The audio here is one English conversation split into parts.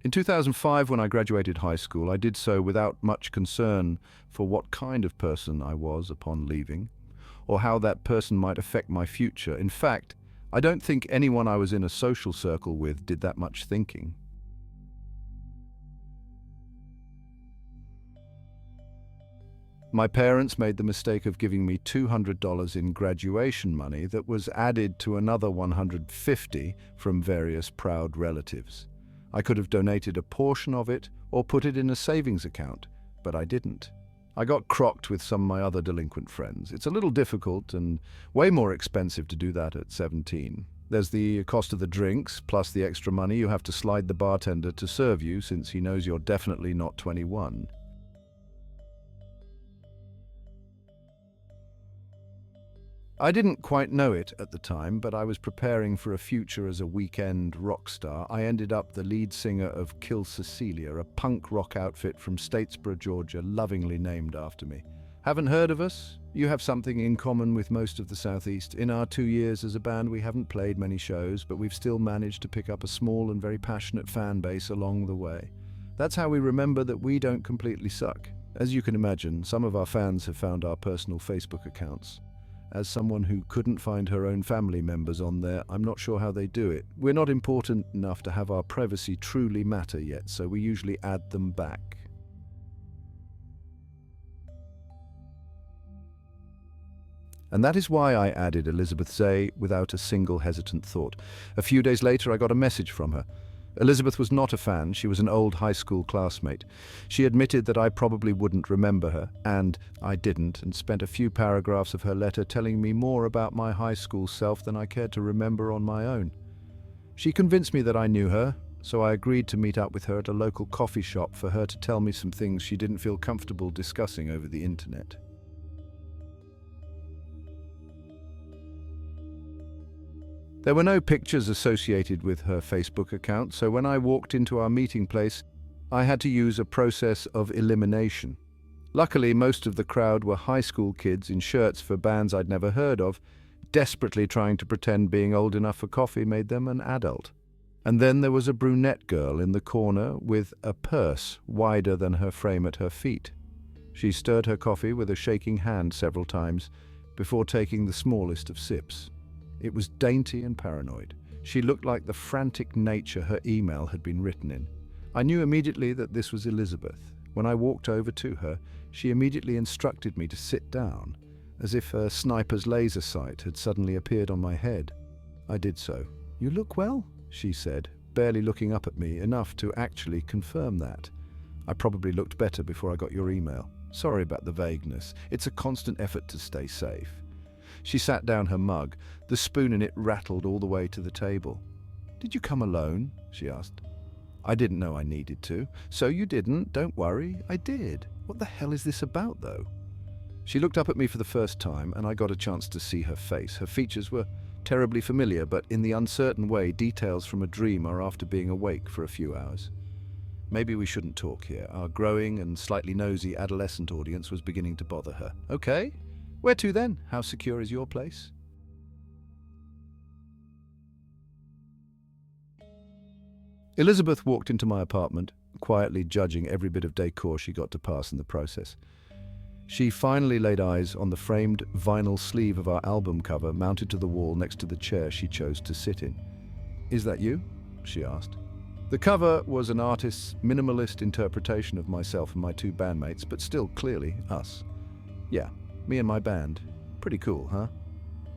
In 2005, when I graduated high school, I did so without much concern for what kind of person I was upon leaving, or how that person might affect my future. In fact, I don't think anyone I was in a social circle with did that much thinking. My parents made the mistake of giving me $200 in graduation money that was added to another $150 from various proud relatives. I could have donated a portion of it or put it in a savings account, but I didn't. I got crocked with some of my other delinquent friends. It's a little difficult and way more expensive to do that at 17. There's the cost of the drinks, plus the extra money you have to slide the bartender to serve you since he knows you're definitely not 21. I didn't quite know it at the time, but I was preparing for a future as a weekend rock star. I ended up the lead singer of Kill Cecilia, a punk rock outfit from Statesboro, Georgia, lovingly named after me. Haven't heard of us? You have something in common with most of the Southeast. In our 2 years as a band, we haven't played many shows, but we've still managed to pick up a small and very passionate fan base along the way. That's how we remember that we don't completely suck. As you can imagine, some of our fans have found our personal Facebook accounts. As someone who couldn't find her own family members on there, I'm not sure how they do it. We're not important enough to have our privacy truly matter yet, so we usually add them back. And that is why I added Elizabeth Zay without a single hesitant thought. A few days later, I got a message from her. Elizabeth was not a fan. She was an old high school classmate. She admitted that I probably wouldn't remember her, and I didn't, and spent a few paragraphs of her letter telling me more about my high school self than I cared to remember on my own. She convinced me that I knew her, so I agreed to meet up with her at a local coffee shop for her to tell me some things she didn't feel comfortable discussing over the internet. There were no pictures associated with her Facebook account, so when I walked into our meeting place, I had to use a process of elimination. Luckily, most of the crowd were high school kids in shirts for bands I'd never heard of, desperately trying to pretend being old enough for coffee made them an adult. And then there was a brunette girl in the corner with a purse wider than her frame at her feet. She stirred her coffee with a shaking hand several times before taking the smallest of sips. It was dainty and paranoid. She looked like the frantic nature her email had been written in. I knew immediately that this was Elizabeth. When I walked over to her, she immediately instructed me to sit down, as if a sniper's laser sight had suddenly appeared on my head. I did so. "You look well," she said, barely looking up at me, enough to actually confirm that. "I probably looked better before I got your email. Sorry about the vagueness. It's a constant effort to stay safe." She sat down her mug. The spoon in it rattled all the way to the table. "Did you come alone?" she asked. "I didn't know I needed to." "So you didn't? Don't worry. I did. What the hell is this about, though?" She looked up at me for the first time, and I got a chance to see her face. Her features were terribly familiar, but in the uncertain way details from a dream are after being awake for a few hours. Maybe we shouldn't talk here. Our growing and slightly nosy adolescent audience was beginning to bother her. "Okay. Where to then? How secure is your place?" Elizabeth walked into my apartment, quietly judging every bit of decor she got to pass in the process. She finally laid eyes on the framed vinyl sleeve of our album cover mounted to the wall next to the chair she chose to sit in. "Is that you?" she asked. The cover was an artist's minimalist interpretation of myself and my two bandmates, but still clearly us. "Yeah. Me and my band. Pretty cool, huh?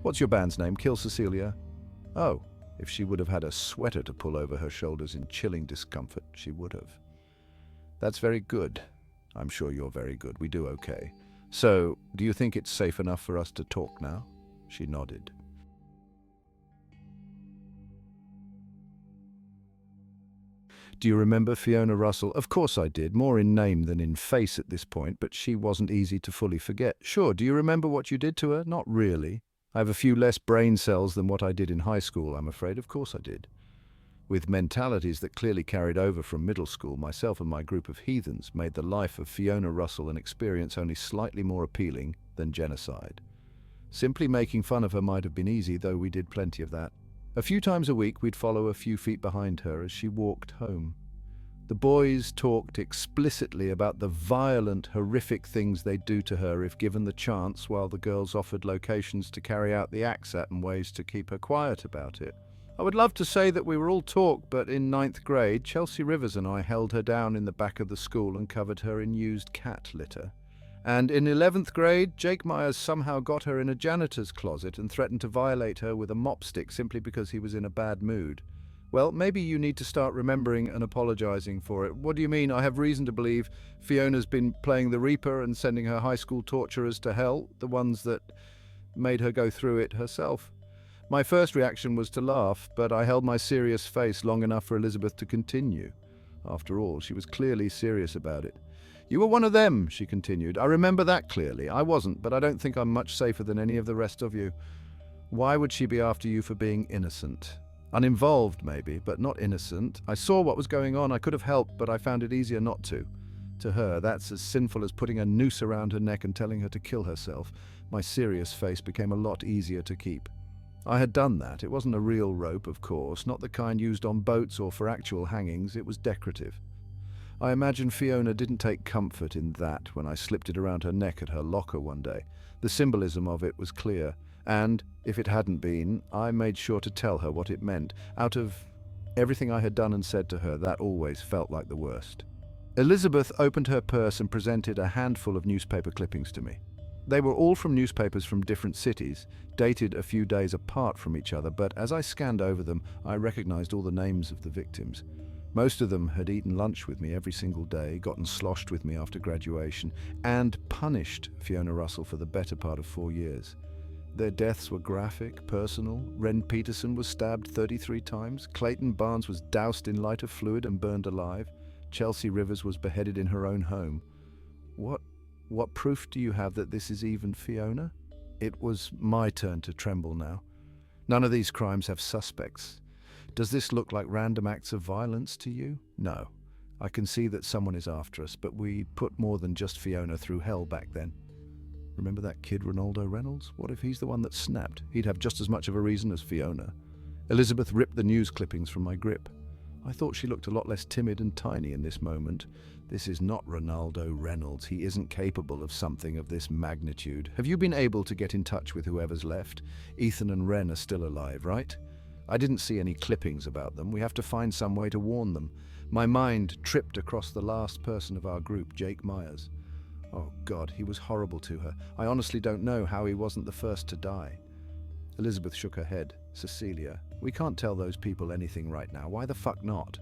What's your band's name? Kill Cecilia?" Oh, if she would have had a sweater to pull over her shoulders in chilling discomfort, she would have. "That's very good. I'm sure you're very good. We do okay. So, do you think it's safe enough for us to talk now?" She nodded. "Do you remember Fiona Russell?" "Of course I did, more in name than in face at this point, but she wasn't easy to fully forget." "Sure, do you remember what you did to her?" "Not really. I have a few less brain cells than what I did in high school, I'm afraid." "Of course I did." With mentalities that clearly carried over from middle school, myself and my group of heathens made the life of Fiona Russell an experience only slightly more appealing than genocide. Simply making fun of her might have been easy, though we did plenty of that. A few times a week, we'd follow a few feet behind her as she walked home. The boys talked explicitly about the violent, horrific things they'd do to her if given the chance, while the girls offered locations to carry out the acts at and ways to keep her quiet about it. I would love to say that we were all talk, but in ninth grade, Chelsea Rivers and I held her down in the back of the school and covered her in used cat litter. And in 11th grade, Jake Myers somehow got her in a janitor's closet and threatened to violate her with a mop stick simply because he was in a bad mood. Well, maybe you need to start remembering and apologizing for it. What do you mean? I have reason to believe Fiona's been playing the Reaper and sending her high school torturers to hell, the ones that made her go through it herself. My first reaction was to laugh, but I held my serious face long enough for Elizabeth to continue. After all, she was clearly serious about it. You were one of them, she continued. I remember that clearly. I wasn't, but I don't think I'm much safer than any of the rest of you. Why would she be after you for being innocent? Uninvolved, maybe, but not innocent. I saw what was going on. I could have helped, but I found it easier not to. To her, that's as sinful as putting a noose around her neck and telling her to kill herself. My serious face became a lot easier to keep. I had done that. It wasn't a real rope, of course, not the kind used on boats or for actual hangings. It was decorative. I imagine Fiona didn't take comfort in that when I slipped it around her neck at her locker one day. The symbolism of it was clear. And, if it hadn't been, I made sure to tell her what it meant. Out of everything I had done and said to her, that always felt like the worst. Elizabeth opened her purse and presented a handful of newspaper clippings to me. They were all from newspapers from different cities, dated a few days apart from each other, but as I scanned over them, I recognized all the names of the victims. Most of them had eaten lunch with me every single day, gotten sloshed with me after graduation, and punished Fiona Russell for the better part of 4 years. Their deaths were graphic, personal. Ren Peterson was stabbed 33 times. Clayton Barnes was doused in lighter fluid and burned alive. Chelsea Rivers was beheaded in her own home. What proof do you have that this is even Fiona? It was my turn to tremble now. None of these crimes have suspects. Does this look like random acts of violence to you? No. I can see that someone is after us, but we put more than just Fiona through hell back then. Remember that kid Ronaldo Reynolds? What if he's the one that snapped? He'd have just as much of a reason as Fiona. Elizabeth ripped the news clippings from my grip. I thought she looked a lot less timid and tiny in this moment. This is not Ronaldo Reynolds. He isn't capable of something of this magnitude. Have you been able to get in touch with whoever's left? Ethan and Ren are still alive, right? I didn't see any clippings about them. We have to find some way to warn them. My mind tripped across the last person of our group, Jake Myers. Oh God, he was horrible to her. I honestly don't know how he wasn't the first to die. Elizabeth shook her head. Cecilia, we can't tell those people anything right now. Why the fuck not?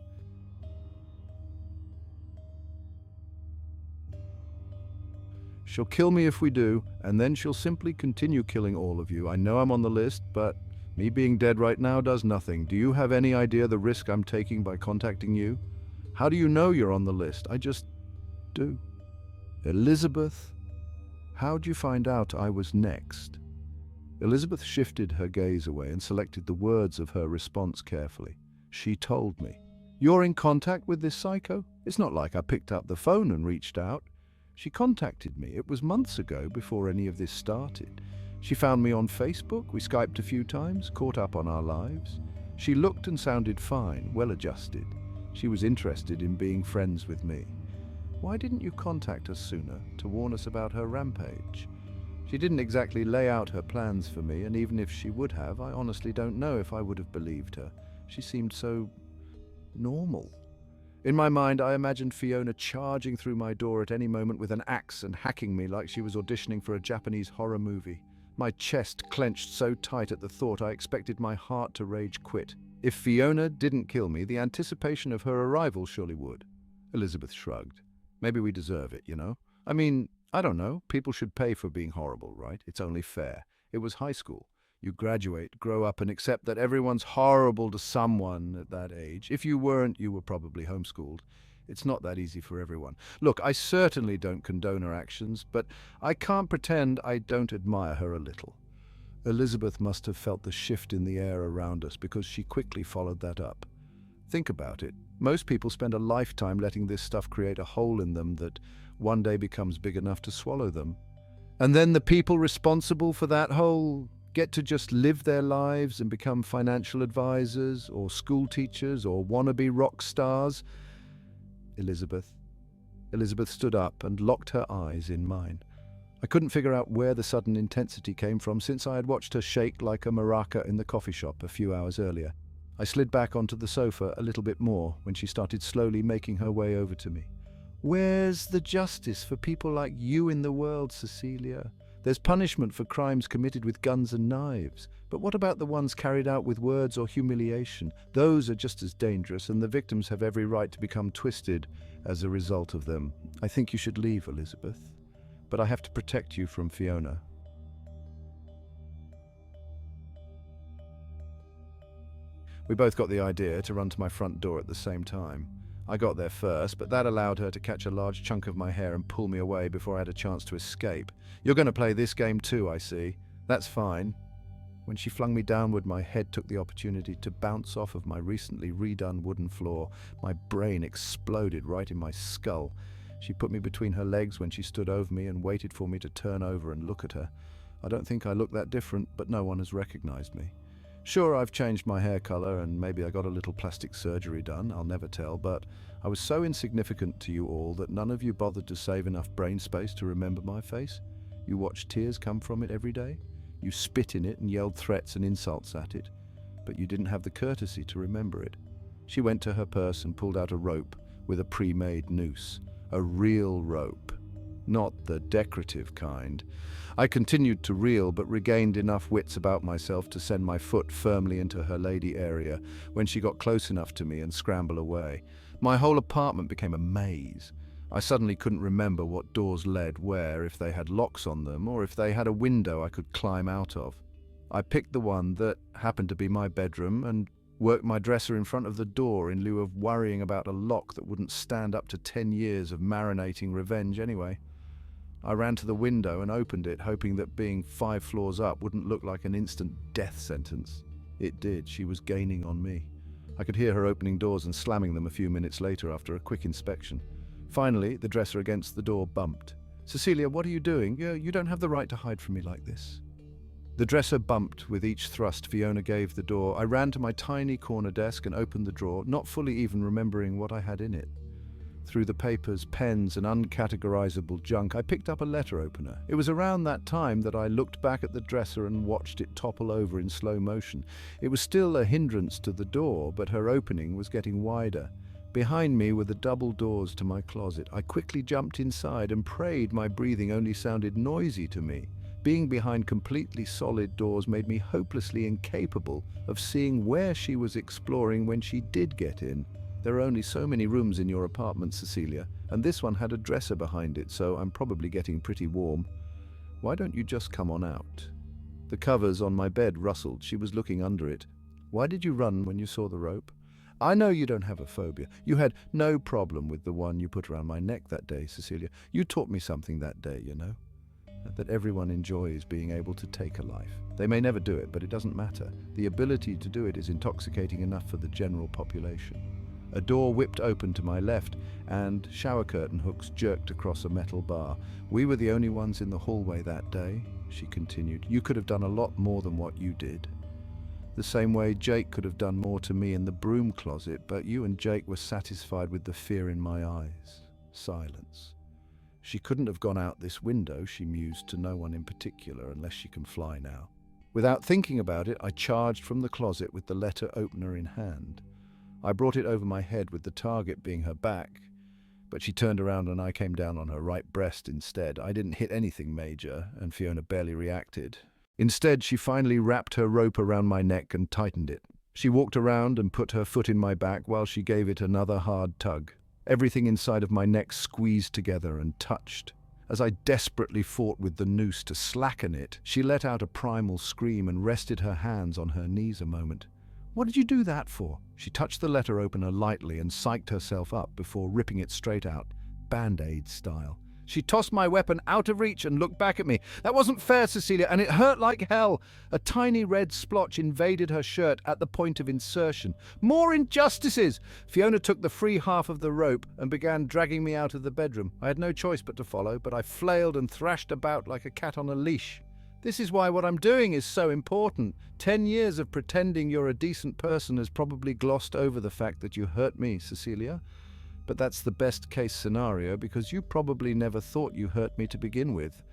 She'll kill me if we do, and then she'll simply continue killing all of you. I know I'm on the list, but me being dead right now does nothing. Do you have any idea the risk I'm taking by contacting you? How do you know you're on the list? I just do. Elizabeth, how'd you find out I was next? Elizabeth shifted her gaze away and selected the words of her response carefully. She told me. You're in contact with this psycho? It's not like I picked up the phone and reached out. She contacted me. It was months ago before any of this started. She found me on Facebook. We Skyped a few times, caught up on our lives. She looked and sounded fine, well-adjusted. She was interested in being friends with me. Why didn't you contact us sooner to warn us about her rampage? She didn't exactly lay out her plans for me, and even if she would have, I honestly don't know if I would have believed her. She seemed so normal. In my mind, I imagined Fiona charging through my door at any moment with an axe and hacking me like she was auditioning for a Japanese horror movie. My chest clenched so tight at the thought I expected my heart to rage quit. If Fiona didn't kill me, the anticipation of her arrival surely would. Elizabeth shrugged. Maybe we deserve it, you know? I mean, I don't know. People should pay for being horrible, right? It's only fair. It was high school. You graduate, grow up, and accept that everyone's horrible to someone at that age. If you weren't, you were probably homeschooled. It's not that easy for everyone. Look, I certainly don't condone her actions, but I can't pretend I don't admire her a little. Elizabeth must have felt the shift in the air around us because she quickly followed that up. Think about it. Most people spend a lifetime letting this stuff create a hole in them that one day becomes big enough to swallow them. And then the people responsible for that hole get to just live their lives and become financial advisors or school teachers or wannabe rock stars. Elizabeth. Elizabeth stood up and locked her eyes in mine. I couldn't figure out where the sudden intensity came from since I had watched her shake like a maraca in the coffee shop a few hours earlier. I slid back onto the sofa a little bit more when she started slowly making her way over to me. Where's the justice for people like you in the world, Cecilia? There's punishment for crimes committed with guns and knives. But what about the ones carried out with words or humiliation? Those are just as dangerous, and the victims have every right to become twisted as a result of them. I think you should leave, Elizabeth. But I have to protect you from Fiona. We both got the idea to run to my front door at the same time. I got there first, but that allowed her to catch a large chunk of my hair and pull me away before I had a chance to escape. You're going to play this game too, I see. That's fine. When she flung me downward, my head took the opportunity to bounce off of my recently redone wooden floor. My brain exploded right in my skull. She put me between her legs when she stood over me and waited for me to turn over and look at her. I don't think I look that different, but no one has recognized me. Sure, I've changed my hair color and maybe I got a little plastic surgery done, I'll never tell, but I was so insignificant to you all that none of you bothered to save enough brain space to remember my face. You watched tears come from it every day. You spit in it and yelled threats and insults at it, but you didn't have the courtesy to remember it. She went to her purse and pulled out a rope with a pre-made noose. A real rope, not the decorative kind. I continued to reel, but regained enough wits about myself to send my foot firmly into her lady area when she got close enough to me and scramble away. My whole apartment became a maze. I suddenly couldn't remember what doors led where, if they had locks on them, or if they had a window I could climb out of. I picked the one that happened to be my bedroom and worked my dresser in front of the door in lieu of worrying about a lock that wouldn't stand up to 10 years of marinating revenge anyway. I ran to the window and opened it, hoping that being 5 floors up wouldn't look like an instant death sentence. It did. She was gaining on me. I could hear her opening doors and slamming them a few minutes later after a quick inspection. Finally, the dresser against the door bumped. "Cecilia, what are you doing? You don't have the right to hide from me like this." The dresser bumped with each thrust Fiona gave the door. I ran to my tiny corner desk and opened the drawer, not fully even remembering what I had in it. Through the papers, pens, and uncategorizable junk, I picked up a letter opener. It was around that time that I looked back at the dresser and watched it topple over in slow motion. It was still a hindrance to the door, but her opening was getting wider. Behind me were the double doors to my closet. I quickly jumped inside and prayed my breathing only sounded noisy to me. Being behind completely solid doors made me hopelessly incapable of seeing where she was exploring when she did get in. There are only so many rooms in your apartment, Cecilia, and this one had a dresser behind it, so I'm probably getting pretty warm. Why don't you just come on out? The covers on my bed rustled. She was looking under it. Why did you run when you saw the rope? I know you don't have a phobia. You had no problem with the one you put around my neck that day, Cecilia. You taught me something that day, you know. That everyone enjoys being able to take a life. They may never do it, but it doesn't matter. The ability to do it is intoxicating enough for the general population. A door whipped open to my left, and shower curtain hooks jerked across a metal bar. We were the only ones in the hallway that day, she continued. You could have done a lot more than what you did. The same way Jake could have done more to me in the broom closet, but you and Jake were satisfied with the fear in my eyes. Silence. She couldn't have gone out this window, she mused, to no one in particular, unless she can fly now. Without thinking about it, I charged from the closet with the letter opener in hand. I brought it over my head with the target being her back, but she turned around and I came down on her right breast instead. I didn't hit anything major, and Fiona barely reacted. Instead, she finally wrapped her rope around my neck and tightened it. She walked around and put her foot in my back while she gave it another hard tug. Everything inside of my neck squeezed together and touched. As I desperately fought with the noose to slacken it, she let out a primal scream and rested her hands on her knees a moment. "What did you do that for?" She touched the letter opener lightly and psyched herself up before ripping it straight out, Band-Aid style. She tossed my weapon out of reach and looked back at me. "That wasn't fair, Cecilia, and it hurt like hell." A tiny red splotch invaded her shirt at the point of insertion. "More injustices!" Fiona took the free half of the rope and began dragging me out of the bedroom. I had no choice but to follow, but I flailed and thrashed about like a cat on a leash. This is why what I'm doing is so important. 10 years of pretending you're a decent person has probably glossed over the fact that you hurt me, Cecilia. But that's the best case scenario because you probably never thought you hurt me to begin with.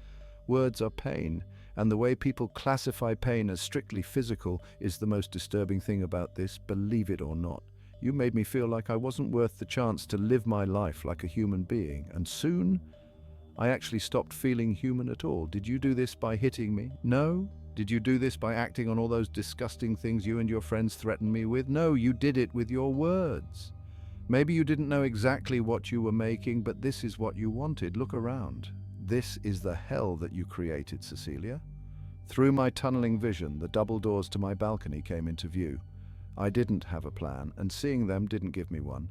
Words are pain, and the way people classify pain as strictly physical is the most disturbing thing about this, believe it or not. You made me feel like I wasn't worth the chance to live my life like a human being, and soon I actually stopped feeling human at all. Did you do this by hitting me? No. Did you do this by acting on all those disgusting things you and your friends threatened me with? No, you did it with your words. Maybe you didn't know exactly what you were making, but this is what you wanted. Look around. This is the hell that you created, Cecilia. Through my tunneling vision, the double doors to my balcony came into view. I didn't have a plan, and seeing them didn't give me one.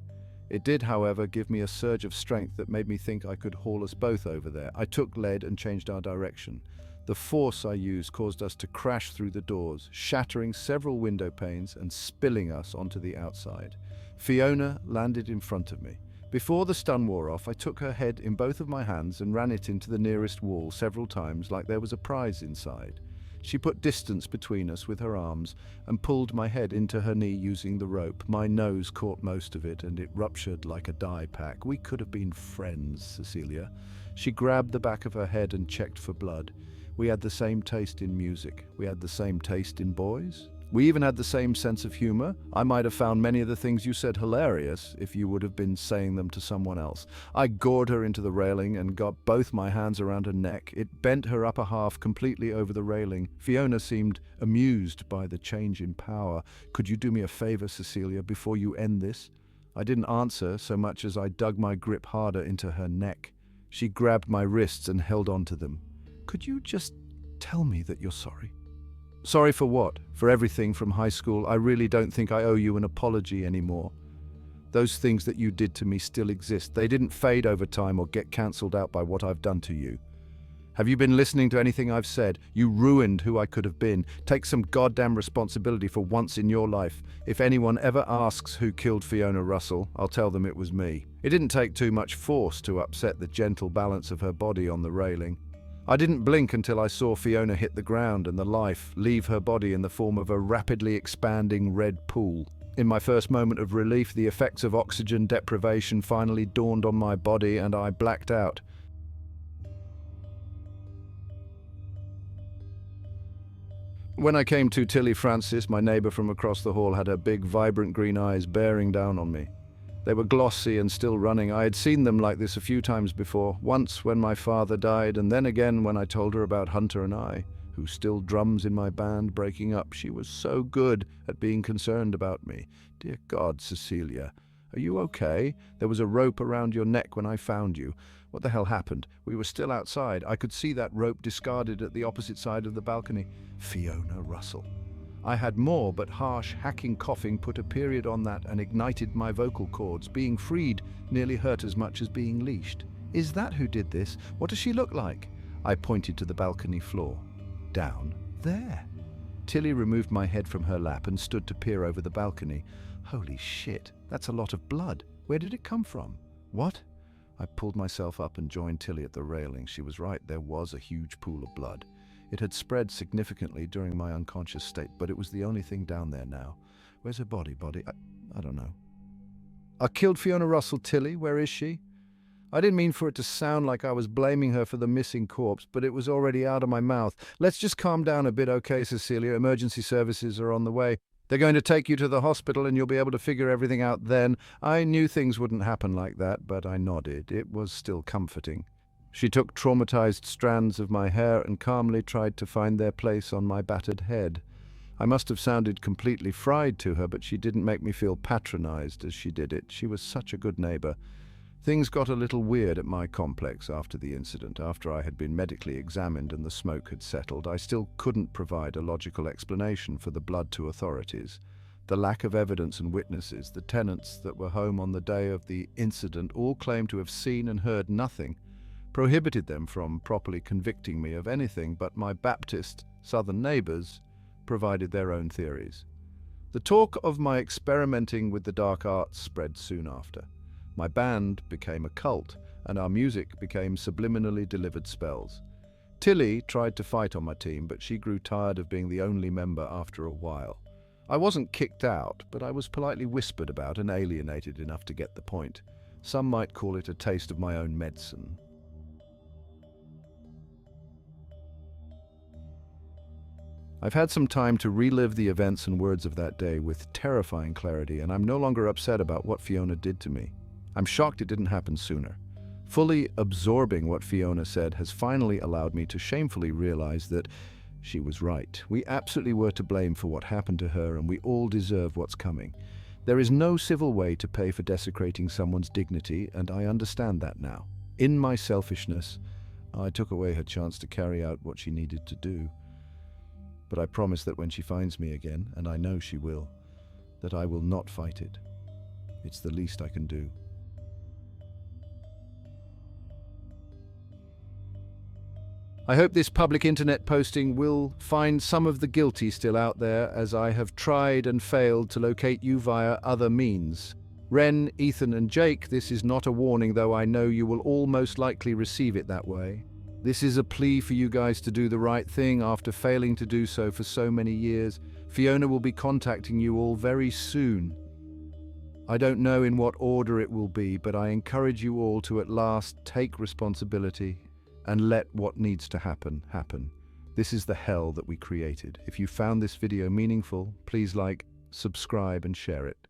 It did, however, give me a surge of strength that made me think I could haul us both over there. I took lead and changed our direction. The force I used caused us to crash through the doors, shattering several window panes and spilling us onto the outside. Fiona landed in front of me. Before the stun wore off, I took her head in both of my hands and ran it into the nearest wall several times like there was a prize inside. She put distance between us with her arms and pulled my head into her knee using the rope. My nose caught most of it and it ruptured like a dye pack. We could have been friends, Cecilia. She grabbed the back of her head and checked for blood. We had the same taste in music. We had the same taste in boys. We even had the same sense of humor. I might have found many of the things you said hilarious if you would have been saying them to someone else. I gored her into the railing and got both my hands around her neck. It bent her upper half completely over the railing. Fiona seemed amused by the change in power. Could you do me a favor, Cecilia, before you end this? I didn't answer so much as I dug my grip harder into her neck. She grabbed my wrists and held onto them. Could you just tell me that you're sorry? Sorry for what? For everything from high school. I really don't think I owe you an apology anymore. Those things that you did to me still exist. They didn't fade over time or get cancelled out by what I've done to you. Have you been listening to anything I've said? You ruined who I could have been. Take some goddamn responsibility for once in your life. If anyone ever asks who killed Fiona Russell, I'll tell them it was me. It didn't take too much force to upset the gentle balance of her body on the railing. I didn't blink until I saw Fiona hit the ground and the life leave her body in the form of a rapidly expanding red pool. In my first moment of relief, the effects of oxygen deprivation finally dawned on my body and I blacked out. When I came to, Tilly Francis, my neighbour from across the hall, had her big, vibrant green eyes bearing down on me. They were glossy and still running. I had seen them like this a few times before, once when my father died, and then again when I told her about Hunter and I, who still drums in my band, breaking up. She was so good at being concerned about me. Dear God, Cecilia, are you okay? There was a rope around your neck when I found you. What the hell happened? We were still outside. I could see that rope discarded at the opposite side of the balcony. Fiona Russell. I had more, but harsh, hacking coughing put a period on that and ignited my vocal cords. Being freed nearly hurt as much as being leashed. Is that who did this? What does she look like? I pointed to the balcony floor. Down there. Tilly removed my head from her lap and stood to peer over the balcony. Holy shit, that's a lot of blood. Where did it come from? What? I pulled myself up and joined Tilly at the railing. She was right, there was a huge pool of blood. It had spread significantly during my unconscious state, but it was the only thing down there now. Where's her body? I don't know. I killed Fiona Russell, Tilly. Where is she? I didn't mean for it to sound like I was blaming her for the missing corpse, but it was already out of my mouth. Let's just calm down a bit, okay, Cecilia? Emergency services are on the way. They're going to take you to the hospital and you'll be able to figure everything out then. I knew things wouldn't happen like that, but I nodded. It was still comforting. She took traumatized strands of my hair and calmly tried to find their place on my battered head. I must have sounded completely fried to her, but she didn't make me feel patronized as she did it. She was such a good neighbor. Things got a little weird at my complex after the incident. After I had been medically examined and the smoke had settled, I still couldn't provide a logical explanation for the blood to authorities. The lack of evidence and witnesses, the tenants that were home on the day of the incident all claimed to have seen and heard nothing, prohibited them from properly convicting me of anything, but my Baptist Southern neighbors provided their own theories. The talk of my experimenting with the dark arts spread soon after. My band became a cult, and our music became subliminally delivered spells. Tilly tried to fight on my team, but she grew tired of being the only member after a while. I wasn't kicked out, but I was politely whispered about and alienated enough to get the point. Some might call it a taste of my own medicine. I've had some time to relive the events and words of that day with terrifying clarity, and I'm no longer upset about what Fiona did to me. I'm shocked it didn't happen sooner. Fully absorbing what Fiona said has finally allowed me to shamefully realize that she was right. We absolutely were to blame for what happened to her, and we all deserve what's coming. There is no civil way to pay for desecrating someone's dignity, and I understand that now. In my selfishness, I took away her chance to carry out what she needed to do. But I promise that when she finds me again, and I know she will, that I will not fight it. It's the least I can do. I hope this public internet posting will find some of the guilty still out there, as I have tried and failed to locate you via other means. Ren, Ethan and Jake, this is not a warning, though I know you will all most likely receive it that way. This is a plea for you guys to do the right thing after failing to do so for so many years. Fiona will be contacting you all very soon. I don't know in what order it will be, but I encourage you all to at last take responsibility and let what needs to happen, happen. This is the hell that we created. If you found this video meaningful, please like, subscribe and share it.